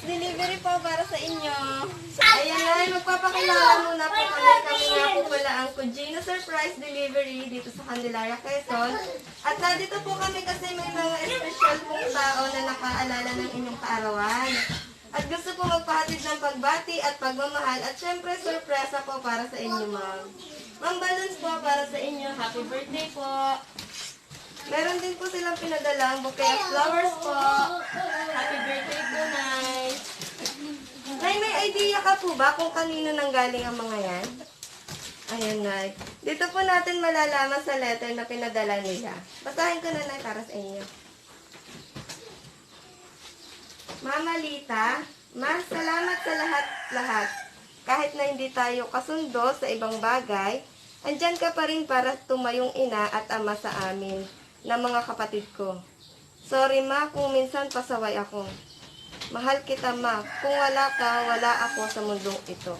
surprise delivery po para sa inyo. Ayan na, magpapakilala muna po kami. Kami nga po pala ang Cugino Surprise Delivery dito sa Candelaria, Quezon. At nandito po kami kasi may mga espesyal pong tao na nakaalala ng inyong kaarawan. At gusto po magpahatid ng pagbati at pagmamahal at syempre sorpresa po para sa inyo, ma'am. Ma'am Balloons po para sa inyo. Happy birthday po. Meron din po silang pinadalang bouquet of flowers po. Happy birthday po, Nay. Nay, may idea ka po ba kung kanino nanggaling ang mga yan? Ayan, Nay. Dito po natin malalaman sa letter na pinadala nila. Basahin ko na, Nay, para sa inyo. Mama Lita, mas salamat sa lahat-lahat. Kahit na hindi tayo kasundo sa ibang bagay, andyan ka pa rin para tumayong ina at ama sa amin na mga kapatid ko. Sorry, Ma, kung minsan pasaway ako. Mahal kita, Ma. Kung wala ka, wala ako sa mundong ito.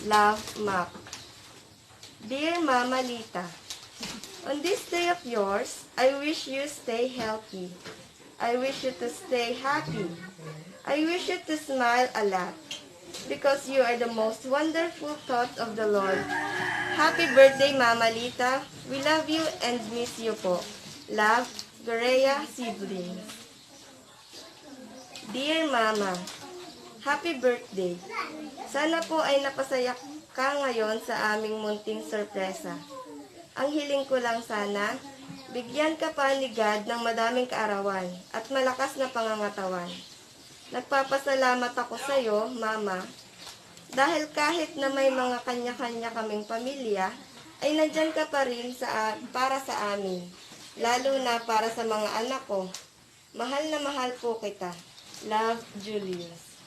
Love, Mac. Dear Mama Lita, on this day of yours, I wish you stay healthy. I wish you to stay happy. I wish you to smile a lot. Because you are the most wonderful thought of the Lord. Happy birthday, Mama Lita. We love you and miss you po. Love, Gorea siblings. Dear Mama, happy birthday. Sana po ay napasaya ka ngayon sa aming munting sorpresa. Ang hiling ko lang sana, bigyan ka pa ni God ng madaming kaarawan at malakas na pangangatawan. Nagpapasalamat ako sa iyo, Mama, dahil kahit na may mga kanya-kanya kaming pamilya, ay nandyan ka pa rin para sa amin, lalo na para sa mga anak ko. Mahal na mahal po kita. Love, Julius.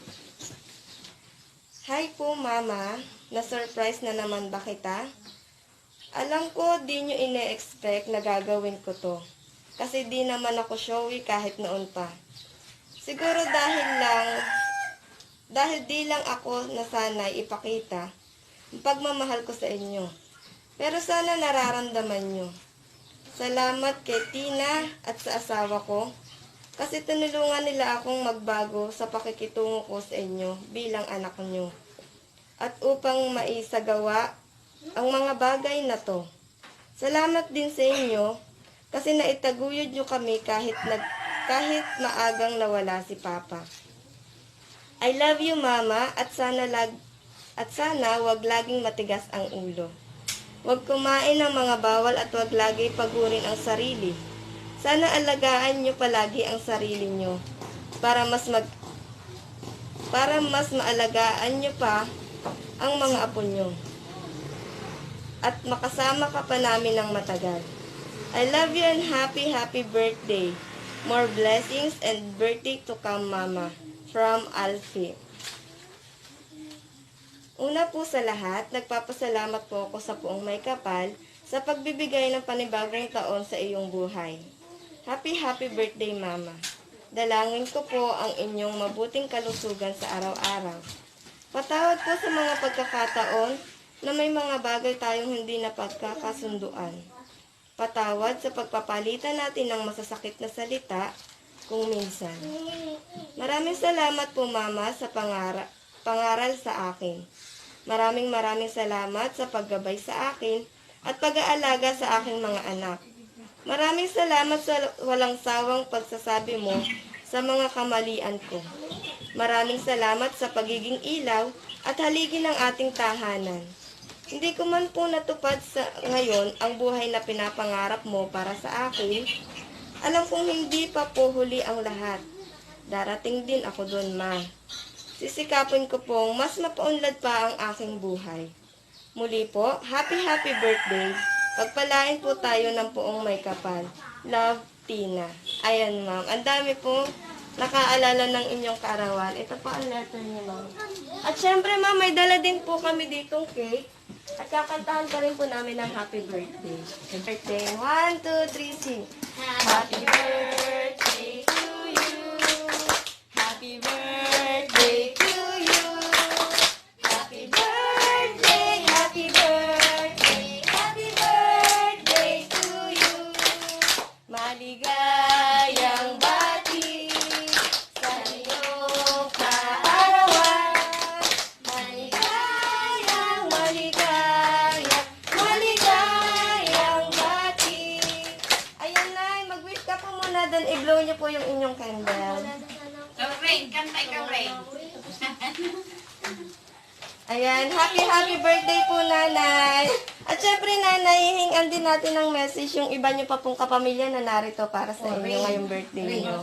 Hi po, Mama. Na-surprise na naman ba kita? Alam ko, di nyo ine-expect na gagawin ko to. Kasi di naman ako showy kahit noon pa. Siguro dahil di lang ako nasanay ipakita ang pagmamahal ko sa inyo. Pero sana nararamdaman nyo. Salamat kay Tina at sa asawa ko kasi tinulungan nila akong magbago sa pakikitungo ko sa inyo bilang anak nyo. At upang maisagawa ang mga bagay na to. Salamat din sa inyo kasi naitaguyod nyo kami kahit maagang nawala si Papa. I love you, Mama, at sana wag laging matigas ang ulo. Huwag kumain ng mga bawal at huwag lagi pagurin ang sarili. Sana alagaan nyo palagi ang sarili nyo para mas maalagaan nyo pa ang mga apo nyo. At makasama ka pa namin ng matagal. I love you and happy birthday. More blessings and birthday to come, Mama. From Alfie. Una po sa lahat, nagpapasalamat po ako sa Puong May Kapal sa pagbibigay ng panibagong taon sa iyong buhay. Happy birthday, Mama. Dalangin ko po ang inyong mabuting kalusugan sa araw-araw. Patawad po sa mga pagkakataon na may mga bagay tayong hindi napagkakasunduan. Patawad sa pagpapalitan natin ng masasakit na salita kung minsan. Maraming salamat po, Mama, sa pangaral sa akin. Maraming salamat sa paggabay sa akin at pag-aalaga sa aking mga anak. Maraming salamat sa walang sawang pagsasabi mo sa mga kamalian ko. Maraming salamat sa pagiging ilaw at haligi ng ating tahanan. Hindi ko man po natupad sa ngayon ang buhay na pinapangarap mo para sa akin. Alam kong hindi pa po huli ang lahat. Darating din ako doon, Ma. Sisikapin ko pong mas mapaunlad pa ang aking buhay. Muli po, happy birthday. Pagpalain po tayo ng Puong May Kapal. Love, Tina. Ayan, Ma'am. Ang dami pong nakaalala ng inyong kaarawan. Ito po ang letter niyo, Ma'am. At syempre, Ma'am, may dala din po kami ditong cake. At kakantahan pa rin po namin ng happy birthday. Happy birthday. 1, 2, 3, sing. Happy birthday to you. Happy birthday to you. Happy birthday, happy birthday, happy birthday to you. Maligayang bati sa iyong kaarawan. niyo po yung inyong candle. Rain, kanta ikaw, Rain. Ayan, happy birthday po, Nanay. At syempre, Nanay, hihingan din natin ng message yung iba niyo pa pong kapamilya na narito para sa inyo ngayong birthday niyo.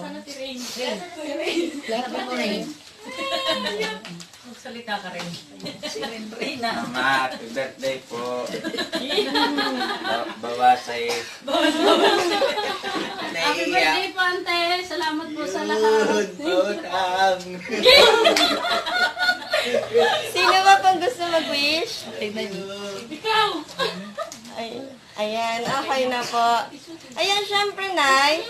Magsalita ka rin. Mama, happy birthday po. Bawasay. Happy birthday po, ante. Salamat po sa lahat. Utang. Sino ba pang gusto mag-wish? Ikaw! Ay, ayan, okay na po. Ayan, syempre, Nay.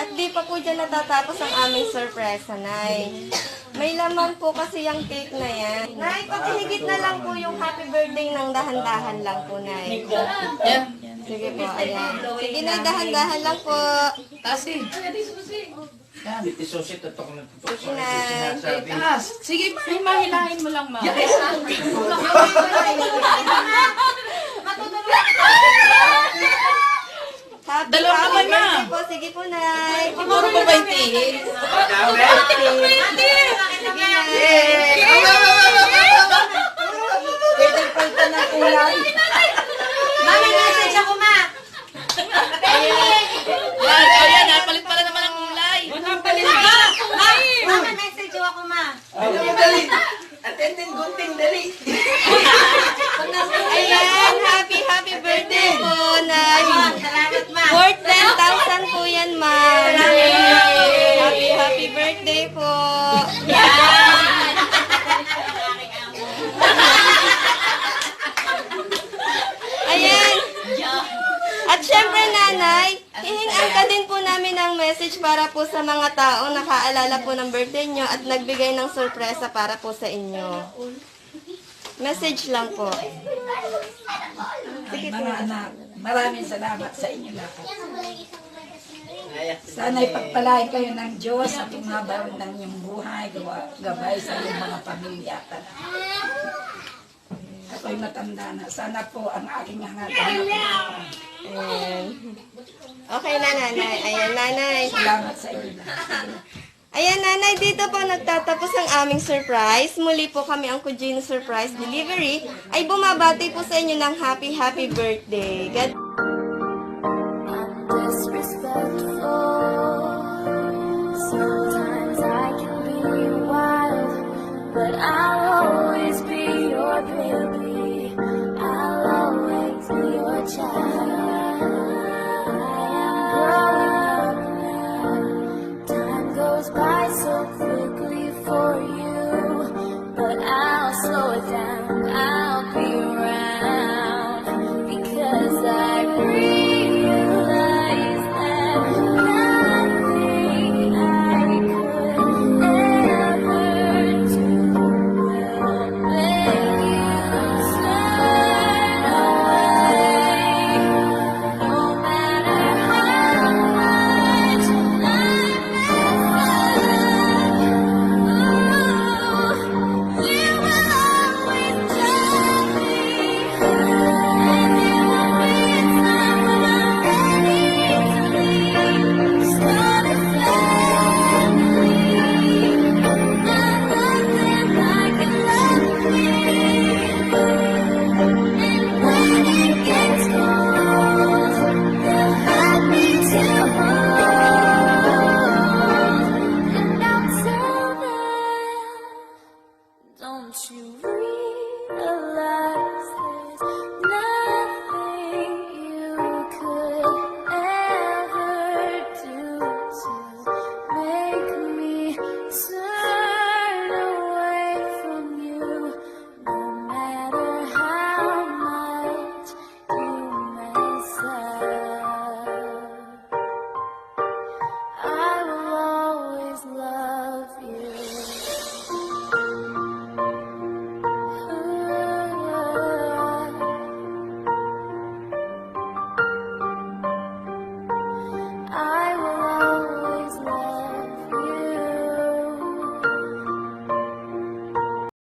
At di pa po dyan natatapos ang aming surpresa, Nay. May laman po kasi yung cake na yan. Nay, pakihigit na lang po yung happy birthday ng dahan-dahan lang po, Nay. Sige po, ayan. Sige, Nay, dahan-dahan lang po. Kasi. Dito susi, tutok na tutok. Sige, Nay. Sige, mahilahin mo lang, ma. Happy Dalawa naman, Ma. birthday po. Sige po, Nay. Siguro ba ba yung tihin? Mami, message ako, ma. Ayan, palit pala naman ang kulay. Palit pa! Mami, message ako, ma. Attending gunting, dali. Ayan, happy birthday po, Nay. Salamat, ma. Worth 10,000 po yan, Ma. Happy birthday po. Ayan. At syempre, Nanay, hihingan ka din po namin ng message para po sa mga taong nakaalala po ng birthday nyo at nagbigay ng sorpresa para po sa inyo. Message lang po. Sige po. Mga anak, maraming salamat sa inyo lahat. Sana'y pagpalain kayo ng Diyos at umabaw ng inyong buhay, gabay sa iyong mga pamilya. Ako'y matanda na. Sana po ang aking hangatan. Ayan. Okay na, Nanay. Ayan, Nanay. Salamat sa inyo lahat. Ayan, Nanay, dito po nagtatapos ang aming surprise. Muli po kami ang Kujino Surprise Delivery ay bumabati po sa inyo ng happy birthday. God Disrespectful. Sometimes I can be wild, but I'll always be your baby. I'll always be your child. Growing up now, time goes by so quickly for you, but I'll slow it down. I'll be around because I realize that nothing I could ever do will make you turn away. No matter how much I miss you, you will always tell me, and there will be a time when I'm ready to leave. Start a family. I'm nothing like a lovely. And when it gets cold, they'll help me to hold. And I'll tell them, don't you